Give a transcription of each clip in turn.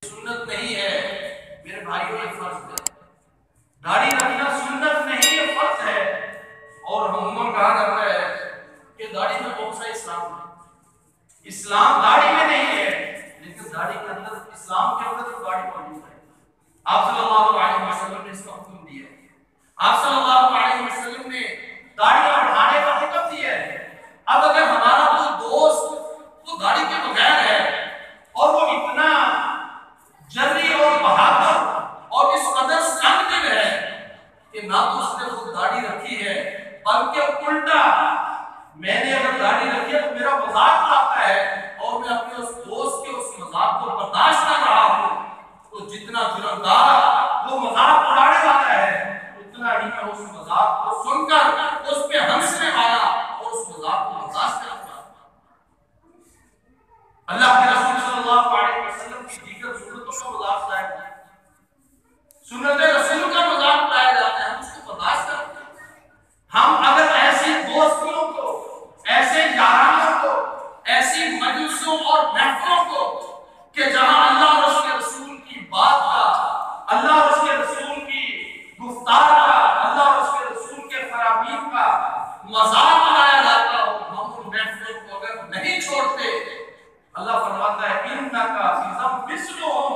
सुन्नत नहीं है मेरे भाइयों, ये फर्ज है। दाढ़ी रखना सुन्नत नहीं, ये फर्ज है। और हम कहा जाता है कि दाढ़ी में कौन सा इस्लाम है? इस्लाम दाढ़ी में नहीं है, लेकिन दाढ़ी के अंदर, इस्लाम के अंदर तो दाढ़ी मौजूद है। आप सल्लल्लाहु अलैहि वसल्लम ने इसका हुक्म दिया है। आप सल्लल्लाहु अलैहि वसल्लम ने दाढ़ी बढ़ाने का हुक्म दिया है। अब अगर हमारा कोई दोस्त वो दाढ़ी के बगैर है और वो इतना जर्री और बहादुर और इस कदर संगदिल है कि ना तो उसने खुद दाढ़ी रखी है, बल्कि उल्टा मैंने अगर दाढ़ी रखी है तो मेरा मजाक उड़ाता है और मैं अपने उस दोस्त के उस मजाक को बर्दाश्त कर रहा हूं, तो जितना जुर्मदार वो मजाक उड़ाने वाला है, उतना ही मैं उस मजाक को सुनकर उस पे हंसने वाला और उस मजाक को बर्दाश्त करूंगा। अल्लाह के रसूल सल्लल्लाहु अलैहि वसल्लम की दीगर सुन्नतों का मजाक उड़ाया जाता है, सुन्नत रसूल का मजाक उड़ाया जाता है, हम उसको बर्दाश्त करते हैं। हम अगर ऐसे दोस्तियों को, ऐसे यारानों को, ऐसी मजलिसों और महफिलों को कि जहां अल्लाह और उसके रसूल की बात का, अल्लाह और उसके रसूल की गुफ्तार का, अल्लाह और उसके रसूल के फरामीन का मजाक उड़ाया जाता हो, हम उन महफिलों को अगर नहीं छोड़ते, अल्लाह फरमाता है इन्नका इज़म मिस्लुहुम,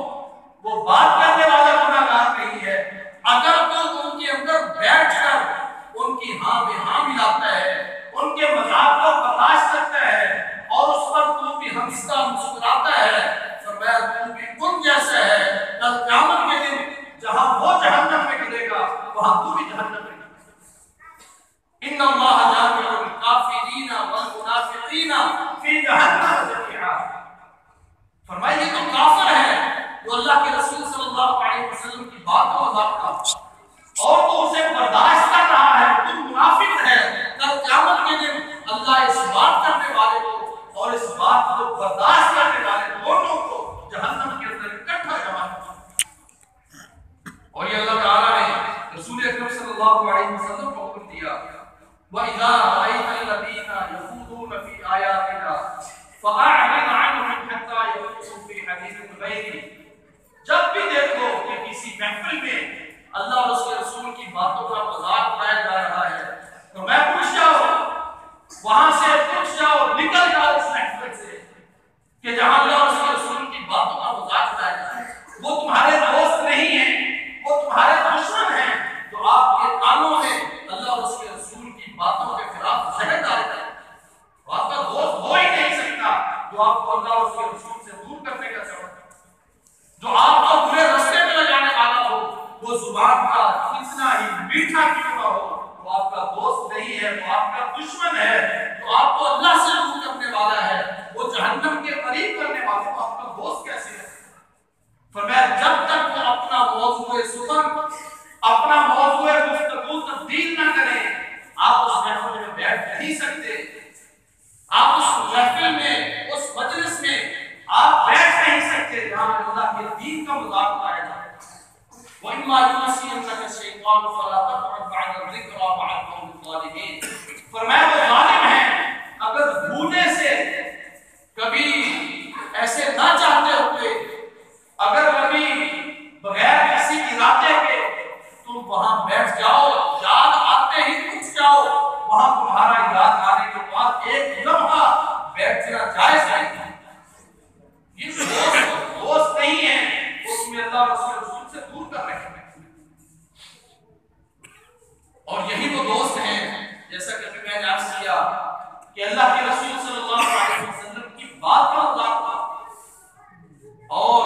वो बात करने वाला गुनाहगार नहीं है। अगर तो उनके अंदर बैठकर उनकी हाँ में हाँ मिलाता है, उनके मजाक को बर्दाश्त करता है और उस पर तू भी हंसता मुस्कुराता है, फरमाया तू भी उन जैसा है। कल क़यामत के दिन जहां वो जहन्नम में गिरेगा वहां तू भी जहन्नम में गिरेगा। इन्नल्लाह जामिउल काफिरीना वल मुनाफिकीना फी जहन्नम जमीआ। फरमाया ये तो काफिर है जो अल्लाह के रसूल सल्लल्लाहु अलैहि वसल्लम की बात को मजाक उड़ाता और तो उसे बर्दाश्त कर रहा है, तुम मुनाफिक है। कल क़यामत के दिन अल्लाह इस बात करने वाले को और इस बात को बर्दाश्त करने वाले दोनों को जहन्नम के अंदर इकट्ठा जमा करेगा। और ये अल्लाह ताला ने रसूल अकरम सल्लल्लाहु अलैहि वसल्लम को हुक्म दिया, व इज़ा रअयतल लज़ीना यखूदूना फी आयातिना फअअरिद अन्हुम हत्ता यखूदू फी हदीसिन गैरिही। जब भी देखो कि किसी महफिल में अल्लाह और उसके रसूल की बातों का मजाक उड़ाया जा रहा है, तो मैं पूछ जाओ, वहां से पूछ जाओ, निकल जाओ उस महफिल से कि जहां अल्लाह और उसके रसूल की बातों का मजाक उड़ाया जा रहा है। वो तुम्हारे दोस्त नहीं है, वो तुम्हारे दुश्मन हैं, जो आपके कानों में अल्लाह और उसके रसूल की बातों के खिलाफ जहर डालता है। तो आपका दोस्त हो ही नहीं सकता जो आपको अल्लाह और उसके रसूल से दूर करने का सबब, जो आपको बुरे रास्ते में लगाने वाला हो, वो जुबान का कितना ही मीठा क्यों ना हो, वो आपका दोस्त नहीं है, वो आपका दुश्मन है। जो आपको अल्लाह से दूर करने वाला है, वो जहन्नम के करीब करने वाला, वो आपका दोस्त कैसे है? फरमाया जब तक वो अपना मौजूए सुखन, अपना मौजूए गुफ्तगू तब्दील ना करे, आप उस महफिल में बैठ नहीं सकते। आप उस महफिल में, उस मजलिस में आप बैठ नहीं सकते जहां अल्लाह के दीन का मजाक उड़ाया जाए। वइम्मा युनसियन्नका शैतान फला तक़अद बअद ज़िक्रा मअल क़ौमिज़ ज़ालिमीन। फरमाया वो जालिम है, अगर भूले से कभी ऐसे ना चाहते हुए, अगर कभी बगैर किसी इरादे के तुम वहां बैठ जाओ, याद आते ही उठ जाओ, वहां तुम्हारा याद आने के बाद एक लम्हा बैठना जायज नहीं। ये दोस्त नहीं है, उसमें अल्लाह और उसके रसूल से दूर कर रहे हैं। और यही वो दोस्त हैं, जैसा कि अभी मैंने अर्ज किया कि अल्लाह के रसूल सल्लल्लाहु अलैहि वसल्लम की बात का मजाक था। और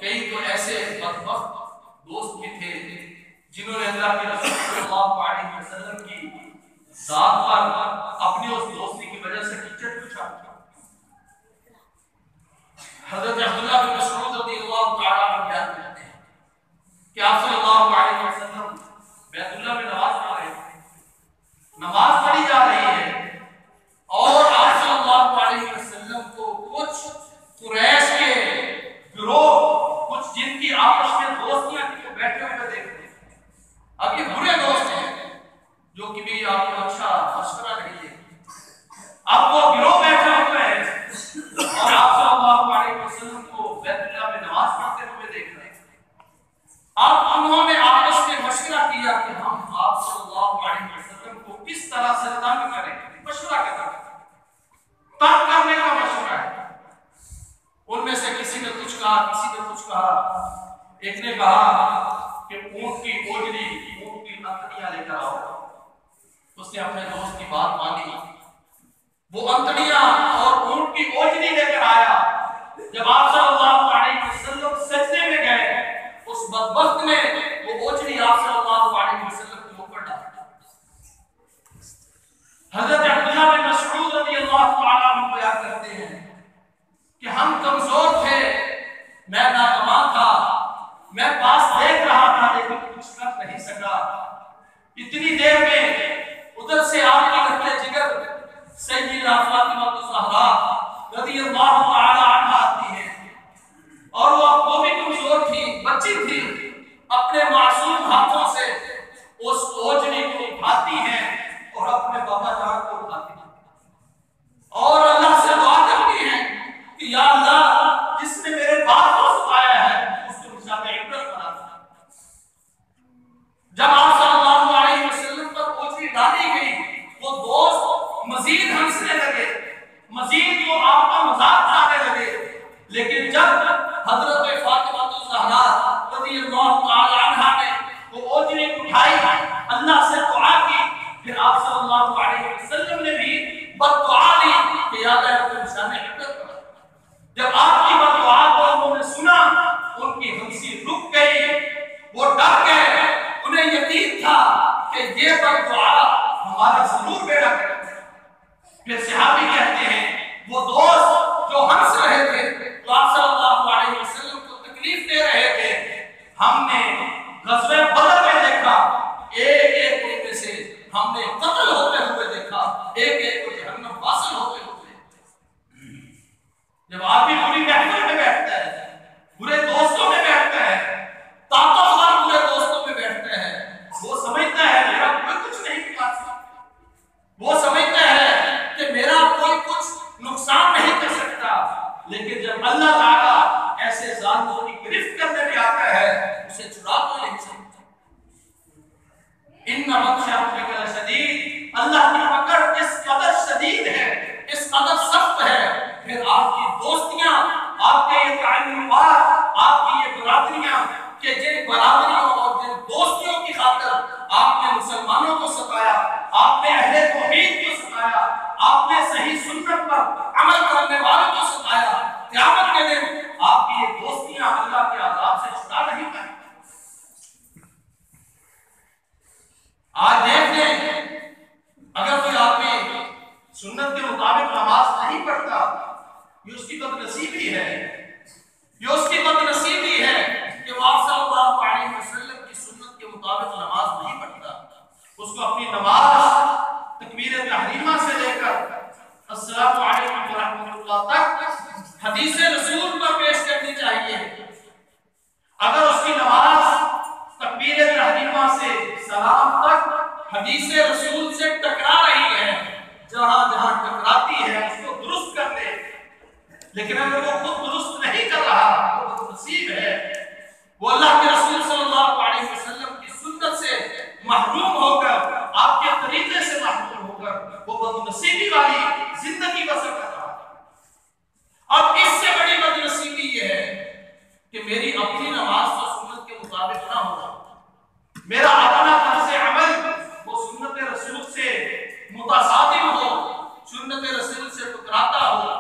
कई तो ऐसे बदबख्त दोस्त भी थे जिन्होंने अल्लाह के रसूल सल्लल्लाहु अलैहि वसल्लम की जात पर अपनी उस दोस्ती की वजह से कीचड़ पूछा। हज़रत अब्दुल्लाह बिन मसऊद रज़ियल्लाहु तआला अन्हु बयान करते हैं कि आप सल्लल्लाहु अलैहि वसल्लम बैतुल्लाह में नमाज पढ़ रहे थे, नमाज पढ़ी जा रही है और आप सल्लल्लाहु अलैहि वसल्लम को कुछ कुरैश के गिरोह, कुछ जिनकी आपस में दोस्तियां थी, वो बैठे हुए देख रहे हैं। अब ये बुरे दोस्त हैं जो कि भी आपको अच्छा मशवरा नहीं देंगे। अब वो गिरोह बैठे हुए हैं और आप सल्लल्लाहु अलैहि वसल्लम को बैतुल्लाह में नमाज पढ़ते कहा, किसी ने कुछ कहा। एक ने कहा कि ऊंट की ओजरी, ऊंट की अंतड़ियां लेकर आओ। उसने अपने दोस्त की बात मानी, वो अंतड़ियां और ऊंट की ओजरी लेकर आया। जब आप सल्लल्लाहु अलैहि वसल्लम सजदे में गए, उस बदबख्त ने वो ओजरी आप सल्लल्लाहु अलैहि वसल्लम के ऊपर डाली। हजरत अब्दुल्लाह बिन मसऊद रज़ियल्लाहु तआला अन्हु बयान करते हैं कि हम कमजोर थे, मैं नाकाम था, मैं पास देख रहा था लेकिन कुछ कर नहीं सका। इतनी देर में उधर से आपकी लहरे जिगर सय्यदा फातिमा ज़हरा रज़ियल्लाहु तआला अन्हा आती है, और वो भी कमजोर थी, बच्ची थी। अपने मासूम हाथों से उस ओजरी को उठाती है और अपने बाबा जान को उठाती है और अल्लाह से दुआ करती है कि या अल्लाह, जिसने मेरे बाप को सुनाया है उसको निशान इब्रत बना दे। जब आप सल्लल्लाहु अलैहि वसल्लम पर ओजरी डाली गई, वो दोस्त मजीद हंसने लगे, मजीद वो आपका मजाक उड़ाने लगे। लेकिन जब हजरत फातिमा ज़हरा रज़ियल्लाहु तआला अन्हा ने वो ओजरी उठाई, अल्लाह से दुआ की, फिर आप सल्लल्लाहु अलैहि वसल्लम ने भी बददुआ दी कि या अल्लाह को निशान इब्रत बना। जब आपकी बददुआ को उन्होंने सुना, उनकी हंसी रुक गई, वो डर गए। उन्हें यकीन था कि ये बददुआ हमारा जरूर बेड़ा करेगा। फिर सहाबी कहते हैं, वो दोस्त जो हंस रहे थे, तो आप सल्लल्लाहु अलैहि वसल्लम को तकलीफ दे रहे थे, हमने ग़ज़वे बदर में देखा, एक एक उनमें से हमने कत्ल होते हुए देखा, एक एक को जहन्नम वासिल होते हुए। जब आदमी बुरी महफिल में बैठता है, बुरे दोस्तों में बैठता है, ताकतवर बुरे दोस्तों में बैठता है, वो समझता है मेरा कोई कुछ नहीं कर सकता, वो समझता है कि मेरा कोई कुछ नुकसान नहीं कर सकता। लेकिन जब अल्लाह ताला ऐसे जालिमों की गिरफ्त करने में आता है, उसे छुड़ा तो नहीं सकता। इन्ना बत्शा रब्बिका लशदीद, अल्लाह की पकड़ इस कदर शदीद है, इस कदर सख्त है। फिर आपकी दोस्तियां, आपके ये ताल्लुकात, आपकी ये बरादरियां, कि जिन बरादरियों और जिन दोस्तियों की खातिर आपने मुसलमानों को सताया, आपने अहले तौहीद को सताया, आपने सही सुन्नत पर अमल करने वालों को सताया, क़यामत के दिन आपकी ये दोस्तियां अल्लाह के अज़ाब से छुड़ा नहीं पाएंगी। आज देख लें, अगर कोई आदमी सुन्नत के मुताबिक नमाज नहीं पढ़ता, ये उसकी बदनसीबी है, ये उसकी बदनसीबी है कि वो आप सल्लल्लाहु अलैहि वसल्लम की सुन्नत के मुताबिक नमाज नहीं पढ़ता। उसको अपनी नमाज तकबीर तहरीमा से लेकर अस्सलामु अलैकुम व रहमतुल्लाह तक हदीस रसूल पर पेश करनी चाहिए। अगर उसकी नमाज तकबीर तहरीमा से सलाम तक हदीस रसूल से टकरा रही है, जहां जहां टकराती है उसको दुरुस्त कर ले। लेकिन अगर वो खुद दुरुस्त नहीं कर रहा, वो नसीब है, वो अल्लाह के रसूल सल्लल्लाहु अलैहि वसल्लम की सुन्नत से महरूम होकर, आपके तरीके से महरूम होकर, वो बदनसीबी वाली जिंदगी बसर कर रहा है। अब इससे बड़ी बदनसीबी ये है कि मेरी अपनी नमाज तो सुन्नत के मुताबिक ना हो, मेरा अपना तर्ज़े अमल वो सुन्नत रसूल से मुतासादिम हो, सुन्नत रसूल से टकराता हो।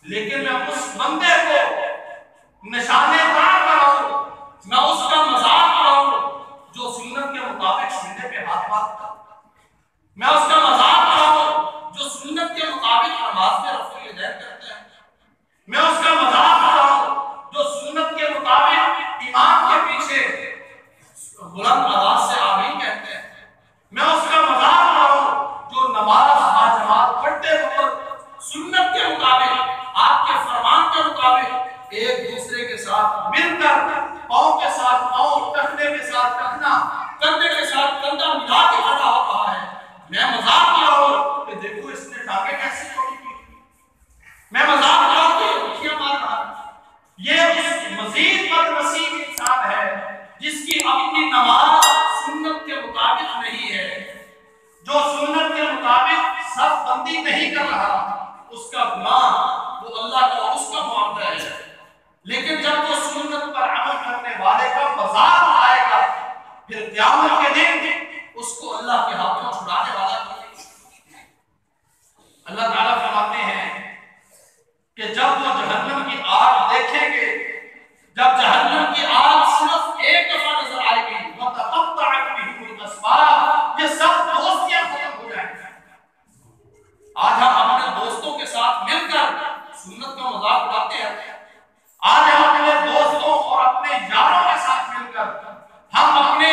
लेकिन मैं उस बंदे को निशानेदार बनाऊं, मैं उसका मजाक उड़ाऊं जो सुन्नत के मुताबिक सीने पे हाथ मारता, मैं उसका मजाक उड़ाऊं जो सुन्नत के मुताबिक नमाज में रफ़्उल यदैन करता है, मैं उसका मजाक उड़ाऊं जो सुन्नत के मुताबिक इमाम के पीछे बुलंद आवाज से आमीन कहते हैं, मैं उसका मजाक उड़ाऊं जो नमाज बाजमात पढ़ते वक्त सुन्नत के मुताबिक, आपके फरमान के मुताबिक एक दूसरे के साथ मिलकर, पांव के साथ पांव, टखने के साथ टखना, कंधे के साथ कंधा मिला के खड़ा हो रहा है। मैं मजाक उड़ाऊं कि देखो इसने टांगे कैसे छोड़ी की, मैं मजाक उड़ाऊं कि उंगलियां मार रहा है। ये उस मजीद बदनसीब इंसान है जिसकी अपनी नमाज सुन्नत के मुताबिक नहीं है, जो सुन्नत के मुताबिक सफ बंदी नहीं कर रहा, उसका गुनाह वो अल्लाह का उसका मामला है। लेकिन जब जब जहन्नम की आग सिर्फ एक दफा नजर आएगी, वतक़त्तअत बिहिमुल अस्बाब, ये सब दोस्तियां खत्म हो जाएंगी। आज हम अपने दोस्तों के साथ मिलकर सुन्नत का मजाक उड़ाते हैं। आज हम अपने दोस्तों और अपने यारों के साथ मिलकर हम अपने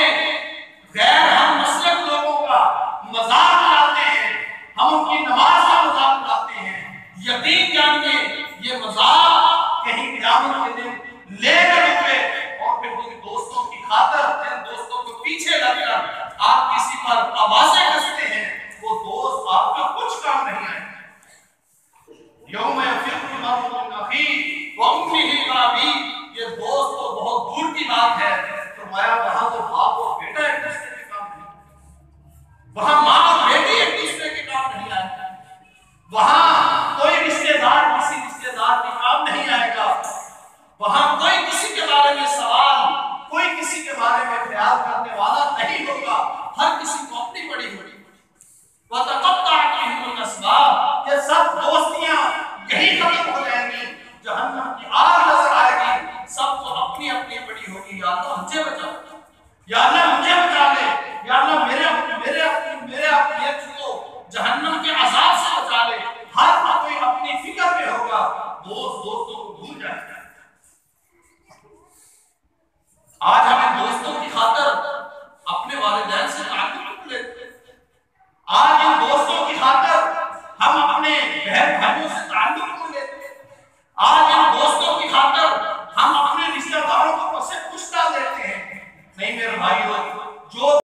गैर हम मसलक लोगों का मजाक उड़ाते हैं, हम उनकी नमाज का मजाक उड़ाते हैं। यकीन जानिए ये मजाक कहीं क़यामत के दिन लेकर रुके और फिर उन दोस्तों की खातिर, जिन दोस्तों को पीछे लगकर आप किसी पर आवाजें कसते हैं, वो दोस्त आपका कुछ काम नहीं आएंगे। यौम यफ़िर्रुल मर्'उ मिन अख़ीही व उम्मिही व अबीही, ये दोस्त तो बहुत दूर की बात है। फरमाया वहां तो बाप और बेटा एक दूसरे के काम नहीं, वहां माँ और बेटी एक दूसरे के काम नहीं आएंगे, वहां कोई रिश्तेदार किसी रिश्तेदार के काम नहीं आएगा, वहां कोई किसी के बारे में सवाल, कोई किसी के बारे में ख्याल करने वाला नहीं होगा। हर किसी को अपनी पड़ी होगी। वतक़त्तअत बिहिमुल अस्बाब, ये सब दोस्तियां यही खत्म हो जाएंगी। जहन्नम की आग नजर आएगी, सबको अपनी अपनी पड़ी होगी। या अल्लाह मुझे बचा, या अल्लाह मुझे बचा ले, या अल्लाह मेरे को जहन्नम के अजाब से बचा ले। हर कोई अपनी फिक्र में होगा, दोस्त दोस्तों को भूल जाएगा। आज हमें दोस्तों की खातिर अपने वालिदैन